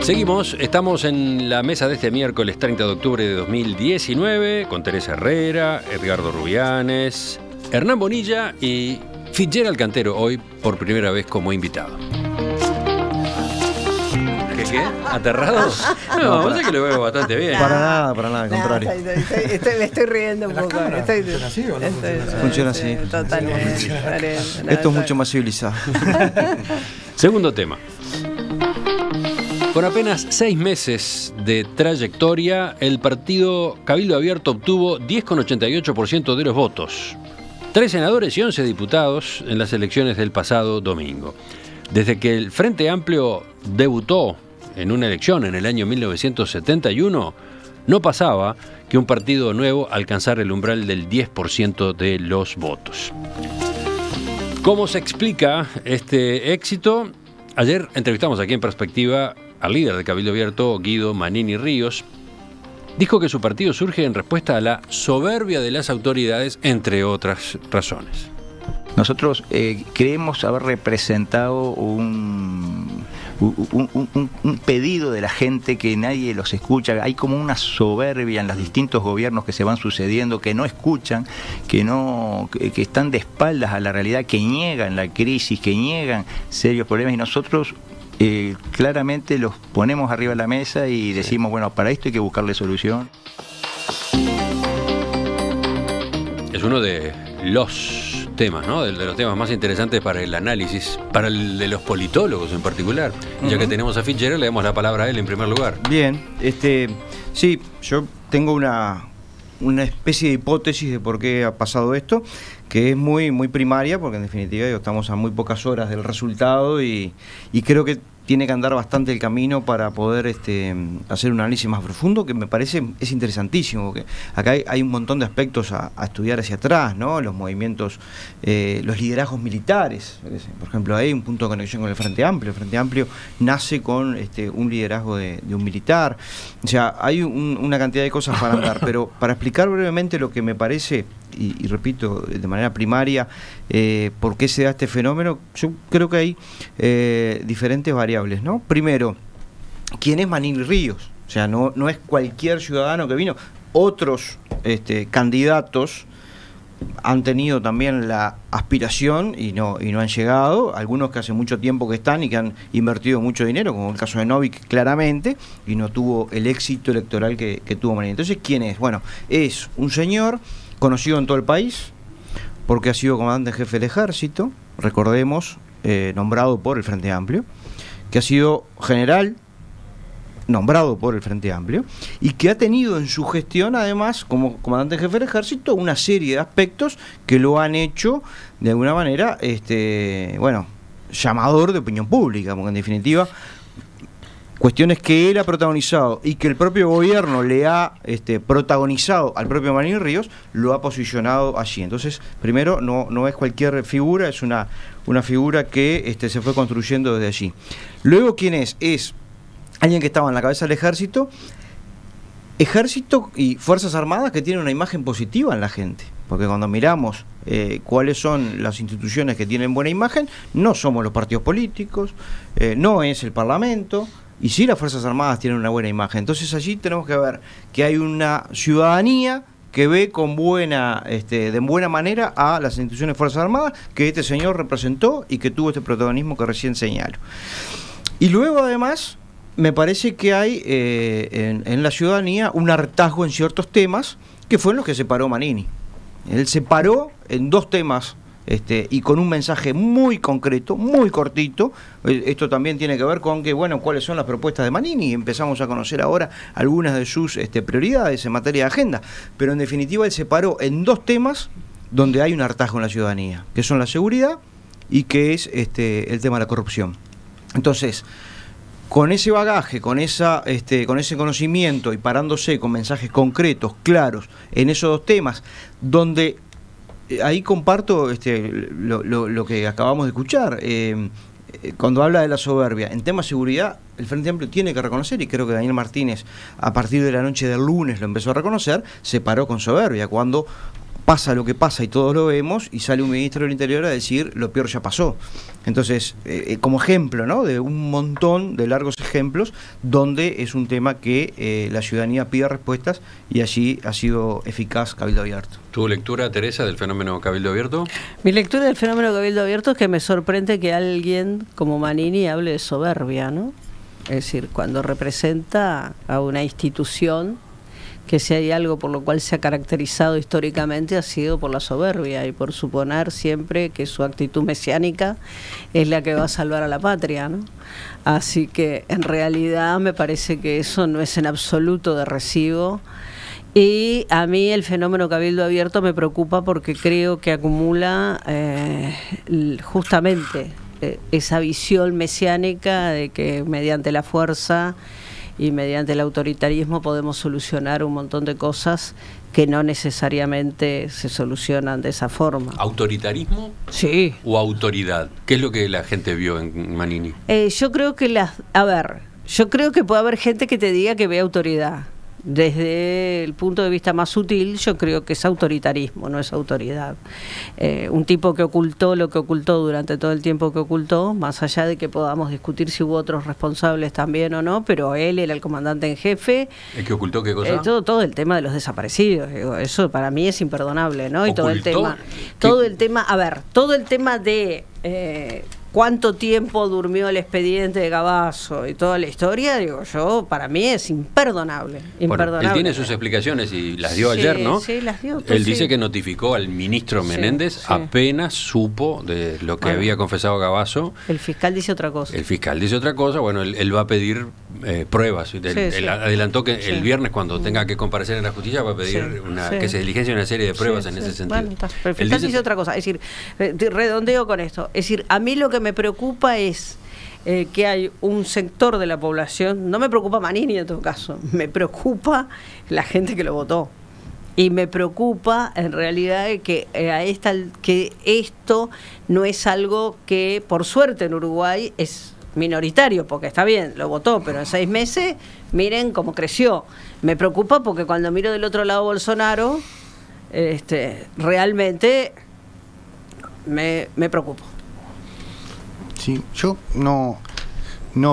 Seguimos, estamos en la mesa de este miércoles 30 de octubre de 2019 con Teresa Herrera, Edgardo Rubianes, Hernán Bonilla y Fitzgerald Cantero, hoy por primera vez como invitado. ¿Qué? ¿Aterrado? No, sé que lo veo bastante bien. Para nada, al contrario. Me estoy riendo un poco. ¿Funciona así o no funciona así? Funciona así. Totalmente. Esto es mucho más civilizado. Segundo tema. Con apenas 6 meses de trayectoria, el partido Cabildo Abierto obtuvo 10,88% de los votos. 3 senadores y 11 diputados en las elecciones del pasado domingo. Desde que el Frente Amplio debutó en una elección en el año 1971, no pasaba que un partido nuevo alcanzara el umbral del 10% de los votos. ¿Cómo se explica este éxito? Ayer entrevistamos aquí en Perspectiva al líder de Cabildo Abierto, Guido Manini Ríos. Dijo que su partido surge en respuesta a la soberbia de las autoridades, entre otras razones. Nosotros creemos haber representado un pedido de la gente que nadie los escucha. Hay como una soberbia en los distintos gobiernos que se van sucediendo, que no escuchan, que están de espaldas a la realidad, que niegan la crisis, que niegan serios problemas, y nosotros claramente los ponemos arriba de la mesa y decimos, bueno, para esto hay que buscarle solución. Es uno de los temas, ¿no? De los temas más interesantes para el análisis, para el de los politólogos en particular. Ya que tenemos a Fitzgerald, le damos la palabra a él en primer lugar. Bien, sí, yo tengo una especie de hipótesis de por qué ha pasado esto, que es muy primaria, porque en definitiva estamos a muy pocas horas del resultado y creo que tiene que andar bastante el camino para poder hacer un análisis más profundo, que me parece es interesantísimo, porque acá hay un montón de aspectos a estudiar hacia atrás, ¿no? Los movimientos, los liderazgos militares, por ejemplo, hay un punto de conexión con el Frente Amplio. El Frente Amplio nace con un liderazgo de un militar, o sea, hay una cantidad de cosas para andar, pero para explicar brevemente lo que me parece, y repito, de manera primaria, por qué se da este fenómeno, yo creo que hay diferentes variables, ¿no? Primero, ¿quién es Manini Ríos? O sea, no es cualquier ciudadano que vino. Otros candidatos han tenido también la aspiración y no han llegado, algunos que hace mucho tiempo que están y que han invertido mucho dinero, como el caso de Novik claramente, y no tuvo el éxito electoral que tuvo Manini. Entonces, ¿quién es? Bueno, es un señor conocido en todo el país, porque ha sido comandante en jefe del ejército, recordemos, nombrado por el Frente Amplio, que ha sido general, nombrado por el Frente Amplio, y que ha tenido en su gestión, además, como comandante en jefe del ejército, una serie de aspectos que lo han hecho, de alguna manera, llamador de opinión pública, porque en definitiva, cuestiones que él ha protagonizado y que el propio gobierno le ha protagonizado al propio Manini Ríos, lo ha posicionado allí. Entonces, primero, no es cualquier figura, es una figura que se fue construyendo desde allí. Luego, ¿quién es? Es alguien que estaba en la cabeza del ejército y Fuerzas Armadas, que tienen una imagen positiva en la gente. Porque cuando miramos cuáles son las instituciones que tienen buena imagen, no somos los partidos políticos, no es el Parlamento, y sí las Fuerzas Armadas tienen una buena imagen. Entonces allí tenemos que ver que hay una ciudadanía que ve con de buena manera a las instituciones de Fuerzas Armadas, que este señor representó y que tuvo este protagonismo que recién señalo. Y luego, además, me parece que hay en la ciudadanía un hartazgo en ciertos temas, que fueron los que separó Manini. Él se paró en 2 temas y con un mensaje muy concreto, muy cortito. Esto también tiene que ver con cuáles son las propuestas de Manini, y empezamos a conocer ahora algunas de sus prioridades en materia de agenda, pero en definitiva él se paró en 2 temas donde hay un hartazgo en la ciudadanía, que son la seguridad y que es el tema de la corrupción. Entonces, con ese bagaje, con ese conocimiento y parándose con mensajes concretos, claros, en esos 2 temas, donde ahí comparto lo que acabamos de escuchar, cuando habla de la soberbia, en tema de seguridad, el Frente Amplio tiene que reconocer, y creo que Daniel Martínez, a partir de la noche del lunes lo empezó a reconocer, se paró con soberbia, cuando pasa lo que pasa y todos lo vemos, y sale un ministro del Interior a decir lo peor ya pasó. Entonces, como ejemplo, ¿no?, de un montón de largos ejemplos donde es un tema que la ciudadanía pide respuestas, y allí ha sido eficaz Cabildo Abierto. ¿Tu lectura, Teresa, del fenómeno Cabildo Abierto? Mi lectura del fenómeno Cabildo Abierto es que me sorprende que alguien como Manini hable de soberbia, ¿no? Es decir, cuando representa a una institución que, si hay algo por lo cual se ha caracterizado históricamente, ha sido por la soberbia y por suponer siempre que su actitud mesiánica es la que va a salvar a la patria, ¿no? Así que en realidad me parece que eso no es en absoluto de recibo, y a mí el fenómeno Cabildo Abierto me preocupa porque creo que acumula justamente esa visión mesiánica de que mediante la fuerza y mediante el autoritarismo podemos solucionar un montón de cosas que no necesariamente se solucionan de esa forma. ¿Autoritarismo? Sí. ¿O autoridad? ¿Qué es lo que la gente vio en Manini? Yo creo que yo creo que puede haber gente que te diga que ve autoridad. Desde el punto de vista más sutil, yo creo que es autoritarismo, no es autoridad. Un tipo que ocultó lo que ocultó durante todo el tiempo que ocultó, más allá de que podamos discutir si hubo otros responsables también o no, pero él era el comandante en jefe. ¿El que ocultó qué cosa? Todo el tema de los desaparecidos, digo, eso para mí es imperdonable, ¿no? Y todo el tema de cuánto tiempo durmió el expediente de Gabazo y toda la historia, digo yo, para mí es imperdonable. Bueno, él tiene sus explicaciones y las dio ayer, ¿no? Sí, las dio. Él dice que notificó al ministro Menéndez apenas supo de lo que había confesado Gabazo. El fiscal dice otra cosa. El fiscal dice otra cosa, bueno, él va a pedir pruebas. Él adelantó que el viernes, cuando tenga que comparecer en la justicia, va a pedir que se diligencie una serie de pruebas en ese sentido. Bueno, pero el fiscal dice otra cosa, es decir, redondeo con esto, es decir, a mí lo que me preocupa es que hay un sector de la población, no me preocupa Manini en todo caso, me preocupa la gente que lo votó, y me preocupa en realidad que esto no es algo que por suerte en Uruguay es minoritario, porque está bien, lo votó, pero en 6 meses miren cómo creció. Me preocupa porque cuando miro del otro lado Bolsonaro, realmente me preocupo. Sí, yo no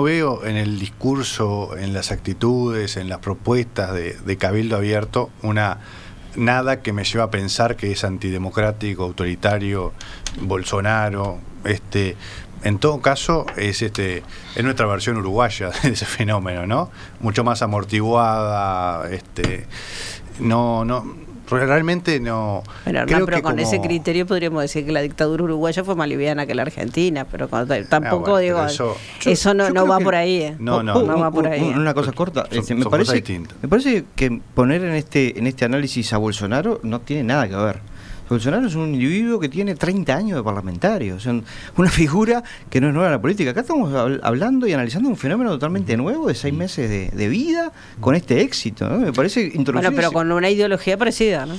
veo en el discurso, en las actitudes, en las propuestas de Cabildo Abierto nada que me lleve a pensar que es antidemocrático, autoritario, Bolsonaro. En todo caso es nuestra versión uruguaya de ese fenómeno, ¿no? Mucho más amortiguada, realmente no. Bueno, creo pero que con ese criterio podríamos decir que la dictadura uruguaya fue más liviana que la argentina, pero tampoco digo, eso no va por ahí. No va por ahí. Una cosa corta, me parece que poner en este análisis a Bolsonaro no tiene nada que ver. Bolsonaro es un individuo que tiene 30 años de parlamentario, o sea, una figura que no es nueva en la política. Acá estamos hablando y analizando un fenómeno totalmente nuevo de 6 meses de vida con este éxito, ¿no? Me parece introducir. Bueno, pero con una ideología parecida, ¿no?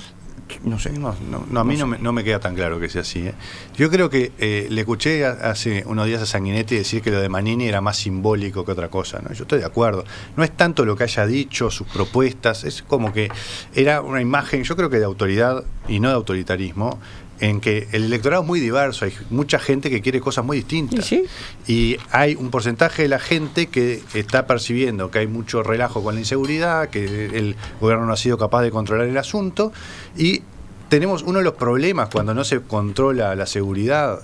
No sé. A mí no me queda tan claro que sea así, ¿eh? Yo creo que le escuché hace unos días a Sanguinetti decir que lo de Manini era más simbólico que otra cosa, ¿no? Yo estoy de acuerdo. No es tanto lo que haya dicho, sus propuestas, es como que era una imagen, yo creo que de autoridad y no de autoritarismo, en que el electorado es muy diverso, hay mucha gente que quiere cosas muy distintas. ¿Sí? Y hay un porcentaje de la gente que está percibiendo que hay mucho relajo con la inseguridad, que el gobierno no ha sido capaz de controlar el asunto, y tenemos uno de los problemas cuando no se controla la seguridad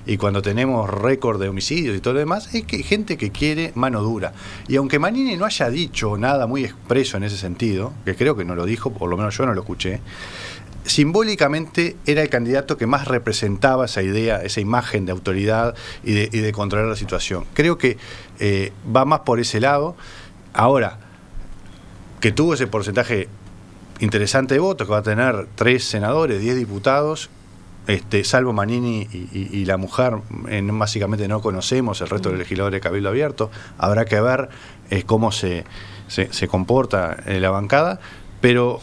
y cuando tenemos récord de homicidios y todo lo demás, es que hay gente que quiere mano dura. Y aunque Manini no haya dicho nada muy expreso en ese sentido, que creo que no lo dijo, por lo menos yo no lo escuché, simbólicamente era el candidato que más representaba esa idea, esa imagen de autoridad y de controlar la situación. Creo que va más por ese lado. Ahora, que tuvo ese porcentaje interesante de votos, que va a tener 3 senadores, 10 diputados, salvo Manini y la mujer, básicamente no conocemos el resto de los legisladores de Cabildo Abierto. Habrá que ver cómo se comporta la bancada, pero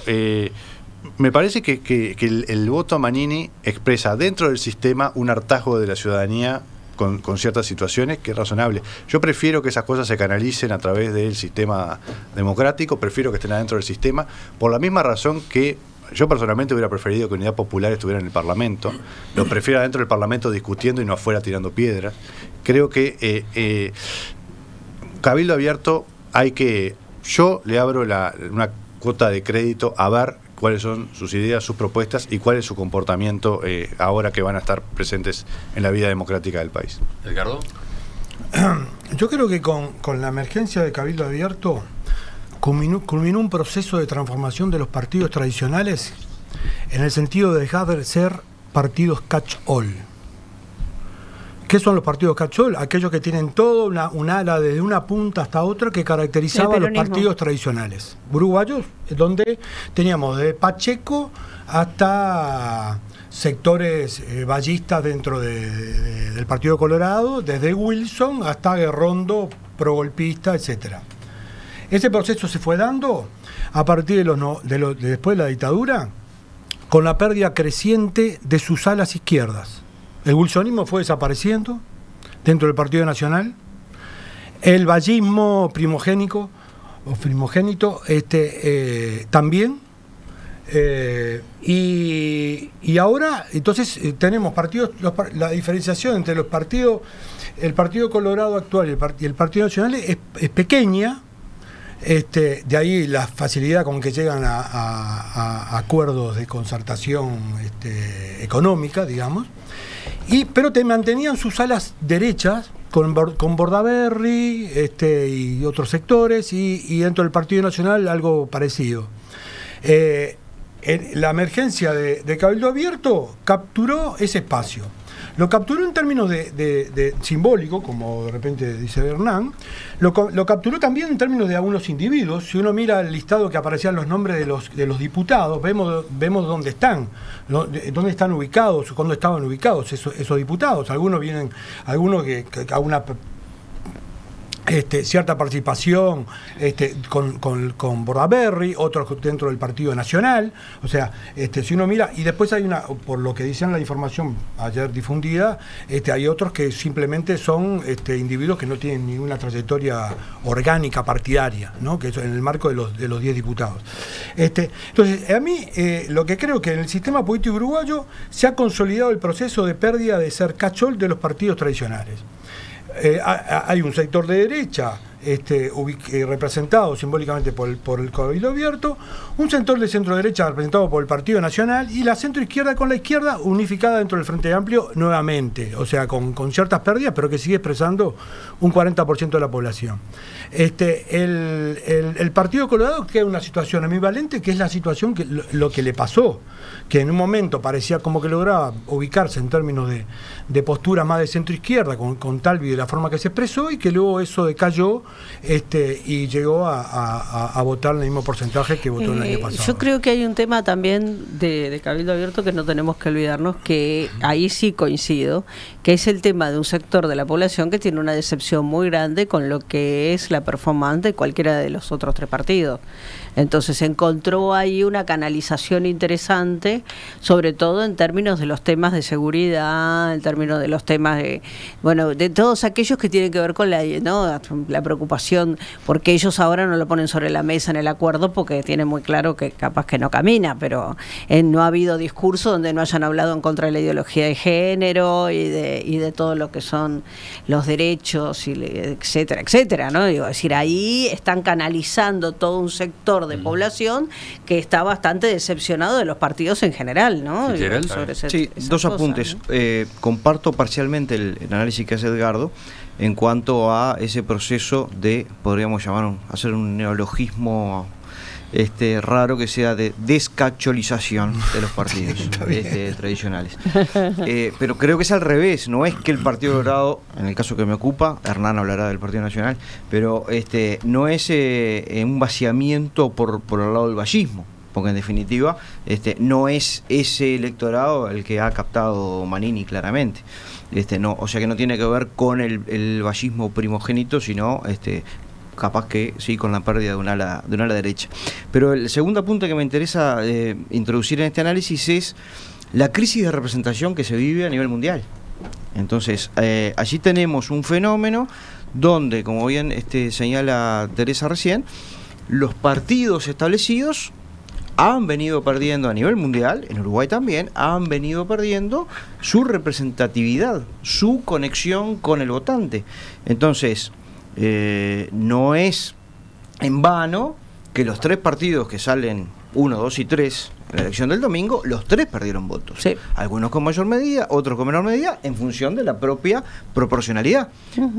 me parece que el voto a Manini expresa dentro del sistema un hartazgo de la ciudadanía con ciertas situaciones que es razonable. Yo prefiero que esas cosas se canalicen a través del sistema democrático, prefiero que estén adentro del sistema, por la misma razón que Yo personalmente hubiera preferido que Unidad Popular estuviera en el Parlamento. Lo prefiero adentro del Parlamento discutiendo y no afuera tirando piedras. Creo que Cabildo Abierto yo le abro una cuota de crédito a ver cuáles son sus ideas, sus propuestas y cuál es su comportamiento ahora que van a estar presentes en la vida democrática del país. ¿Edgardo? Yo creo que con la emergencia de Cabildo Abierto culminó un proceso de transformación de los partidos tradicionales en el sentido de dejar de ser partidos catch-all. ¿Qué son los partidos catch-all? Aquellos que tienen todo un ala desde una punta hasta otra que caracterizaba a los partidos tradicionales uruguayos, donde teníamos desde Pacheco hasta sectores ballistas dentro del Partido Colorado, desde Wilson hasta Guerrondo, progolpista, etcétera. Ese proceso se fue dando a partir después de la dictadura, con la pérdida creciente de sus alas izquierdas. El wilsonismo fue desapareciendo dentro del Partido Nacional, el vallismo primogénito también, y ahora entonces tenemos partidos, la diferenciación entre el Partido Colorado actual y el Partido Nacional es pequeña. De ahí la facilidad con que llegan a acuerdos de concertación económica, digamos, pero te mantenían sus alas derechas con Bordaberry y otros sectores, y dentro del Partido Nacional algo parecido. La emergencia de Cabildo Abierto capturó ese espacio. Lo capturó en términos de simbólico, como de repente dice Hernán, lo capturó también en términos de algunos individuos. Si uno mira el listado que aparecían los nombres de los diputados, vemos dónde están ubicados, cuándo estaban ubicados esos diputados. Algunos que a una cierta participación con Bordaberry, otros dentro del Partido Nacional. O sea, si uno mira, y después hay por lo que decían la información ayer difundida, hay otros que simplemente son individuos que no tienen ninguna trayectoria orgánica partidaria, ¿no? Que es en el marco de los 10 diputados. Entonces, a mí lo que creo que en el sistema político uruguayo se ha consolidado el proceso de pérdida de ser catch-all de los partidos tradicionales. Hay un sector de derecha representado simbólicamente por el Cabildo Abierto, un sector de centro derecha representado por el Partido Nacional, y la centro izquierda con la izquierda unificada dentro del Frente Amplio nuevamente, o sea, con ciertas pérdidas, pero que sigue expresando un 40% de la población. El Partido Colorado queda en una situación ambivalente, que es la situación que lo que le pasó, que en un momento parecía como que lograba ubicarse en términos de postura más de centro izquierda con Talvi de la forma que se expresó, y que luego eso decayó y llegó a votar el mismo porcentaje que votó el año pasado. Yo creo que hay un tema también de Cabildo Abierto que no tenemos que olvidarnos, que ahí sí coincido, que es el tema de un sector de la población que tiene una decepción muy grande con lo que es la performance de cualquiera de los otros tres partidos. Entonces encontró ahí una canalización interesante, sobre todo en términos de los temas de seguridad, en términos de los temas de todos aquellos que tienen que ver con la preocupación, porque ellos ahora no lo ponen sobre la mesa en el acuerdo porque tienen muy claro que capaz que no camina, pero no ha habido discurso donde no hayan hablado en contra de la ideología de género y de todo lo que son los derechos, etcétera, etcétera, ¿no? Es decir, ahí están canalizando todo un sector de población que está bastante decepcionado de los partidos en general, ¿no? Sí, dos apuntes. ¿No? Comparto parcialmente el análisis que hace Edgardo en cuanto a ese proceso de, podríamos hacer un neologismo raro, que sea de descacholización de los partidos tradicionales. Pero creo que es al revés, no es que el Partido Colorado, en el caso que me ocupa, Hernán hablará del Partido Nacional, pero no es un vaciamiento por el lado del vallismo, porque en definitiva no es ese electorado el que ha captado Manini claramente. No, o sea que no tiene que ver con el vallismo primogénito, sino capaz que sí, con la pérdida de un ala derecha. Pero el segundo punto que me interesa introducir en este análisis es la crisis de representación que se vive a nivel mundial. Entonces, allí tenemos un fenómeno donde, como bien señala Teresa recién, los partidos establecidos han venido perdiendo a nivel mundial, en Uruguay también, han venido perdiendo su representatividad, su conexión con el votante. Entonces, no es en vano que los 3 partidos que salen 1, 2 y 3 en la elección del domingo, los 3 perdieron votos. Sí. Algunos con mayor medida, otros con menor medida, en función de la propia proporcionalidad.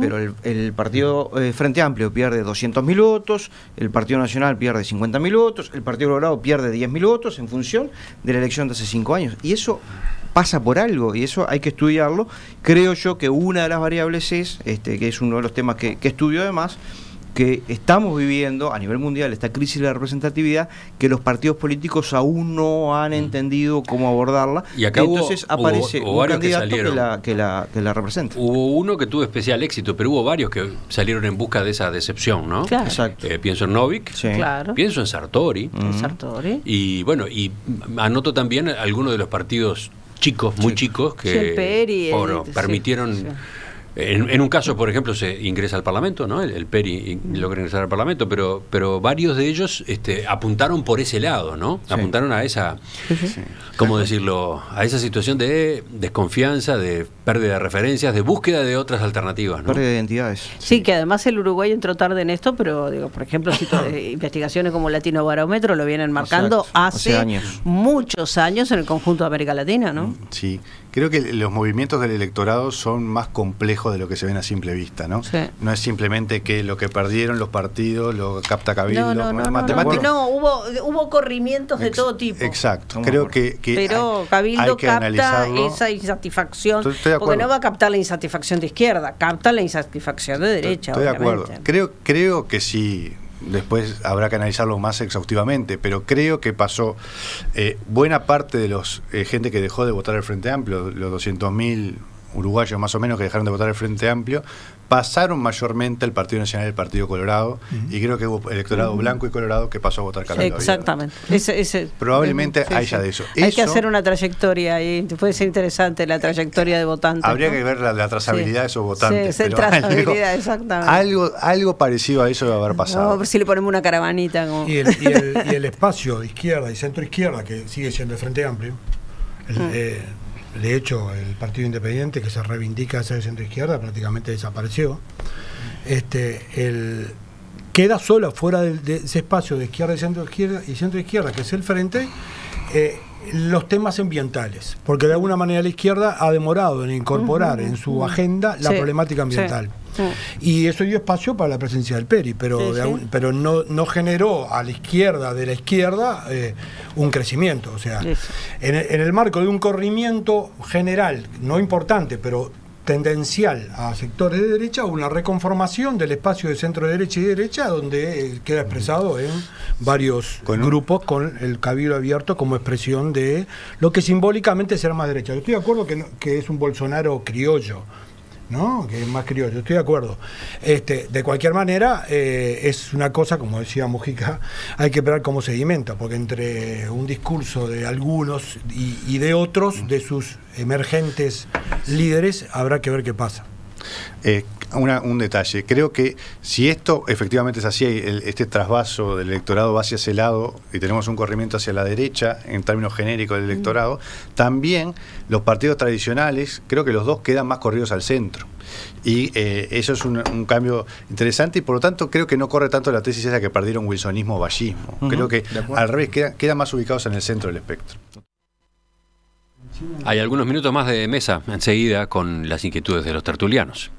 Pero el partido Frente Amplio pierde 200.000 votos, el Partido Nacional pierde 50.000 votos, el Partido Colorado pierde 10.000 votos en función de la elección de hace 5 años. Y eso pasa por algo, y eso hay que estudiarlo. Creo yo que una de las variables es, que es uno de los temas que estudio además, que estamos viviendo a nivel mundial esta crisis de la representatividad, que los partidos políticos aún no han entendido cómo abordarla, y acá entonces aparece un candidato que la representa. Hubo uno que tuvo especial éxito, pero hubo varios que salieron en busca de esa decepción, ¿no? Claro. Exacto. Pienso en Novik, Sí. Claro. pienso en Sartori, Sartori. y bueno, y anoto también algunos de los partidos chicos, muy chicos, que Sí, el PERI, permitieron... sí. En un caso, por ejemplo, se ingresa al Parlamento, ¿no? El PERI logra ingresar al Parlamento, pero varios de ellos apuntaron por ese lado, ¿no? Sí. Apuntaron a esa, ¿cómo decirlo? A esa situación de desconfianza, de pérdida de referencias, de búsqueda de otras alternativas, ¿no? Pérdida de identidades. Sí, que además el Uruguay entró tarde en esto, pero digo, por ejemplo, investigaciones como Latino Barómetro lo vienen marcando Exacto, hace hace muchos años en el conjunto de América Latina, ¿no? Sí, creo que los movimientos del electorado son más complejos de lo que se ven a simple vista, ¿no? Sí. No es simplemente que lo que perdieron los partidos lo capta Cabildo, No, hubo corrimientos de todo tipo. Exacto, Estamos creo de que Pero Cabildo hay que capta analizarlo. esa insatisfacción, Estoy de porque acuerdo. no va a captar la insatisfacción de izquierda, capta la insatisfacción de derecha. Estoy de obviamente. acuerdo. Creo que sí. Después habrá que analizarlo más exhaustivamente, pero creo que pasó buena parte de los gente que dejó de votar el Frente Amplio, los 200.000 uruguayos más o menos que dejaron de votar el Frente Amplio, pasaron mayormente al Partido Nacional y al Partido Colorado, y creo que hubo electorado blanco y colorado que pasó a votar Cabildo. Exactamente. Probablemente haya de eso. Hay que hacer una trayectoria ahí, puede ser interesante la trayectoria de votantes. Habría ¿no? que ver la trazabilidad de esos votantes. Sí, pero trazabilidad, exactamente. algo parecido a eso debe haber pasado. No, a ver si le ponemos una caravanita. Como... Y el espacio de izquierda y centro izquierda, que sigue siendo el Frente Amplio, de hecho, el Partido Independiente, que se reivindica ser centro izquierda, prácticamente desapareció. Queda solo fuera de ese espacio de izquierda y centro izquierda, que es el Frente, los temas ambientales, porque de alguna manera la izquierda ha demorado en incorporar en su agenda la problemática ambiental. Y eso dio espacio para la presencia del PERI, pero no generó a la izquierda de la izquierda un crecimiento. O sea, en el marco de un corrimiento general, no importante, pero tendencial a sectores de derecha, una reconformación del espacio de centro derecha y derecha, donde queda expresado en varios grupos con el Cabildo Abierto como expresión de lo que simbólicamente será más derecha. Yo estoy de acuerdo que es un Bolsonaro criollo, ¿no? Que es más criollo, estoy de acuerdo. De cualquier manera, es una cosa, como decía Mujica, hay que ver cómo sedimenta, porque entre un discurso de algunos y de otros, de sus emergentes líderes, habrá que ver qué pasa. Un detalle, creo que si esto efectivamente es así, este trasvaso del electorado va hacia ese lado y tenemos un corrimiento hacia la derecha en términos genéricos del electorado, también los partidos tradicionales, creo que los dos quedan más corridos al centro. Y eso es un cambio interesante, y por lo tanto creo que no corre tanto la tesis esa que perdieron wilsonismo o vallismo. Creo que al revés, quedan más ubicados en el centro del espectro. Hay algunos minutos más de mesa enseguida con las inquietudes de los tertulianos.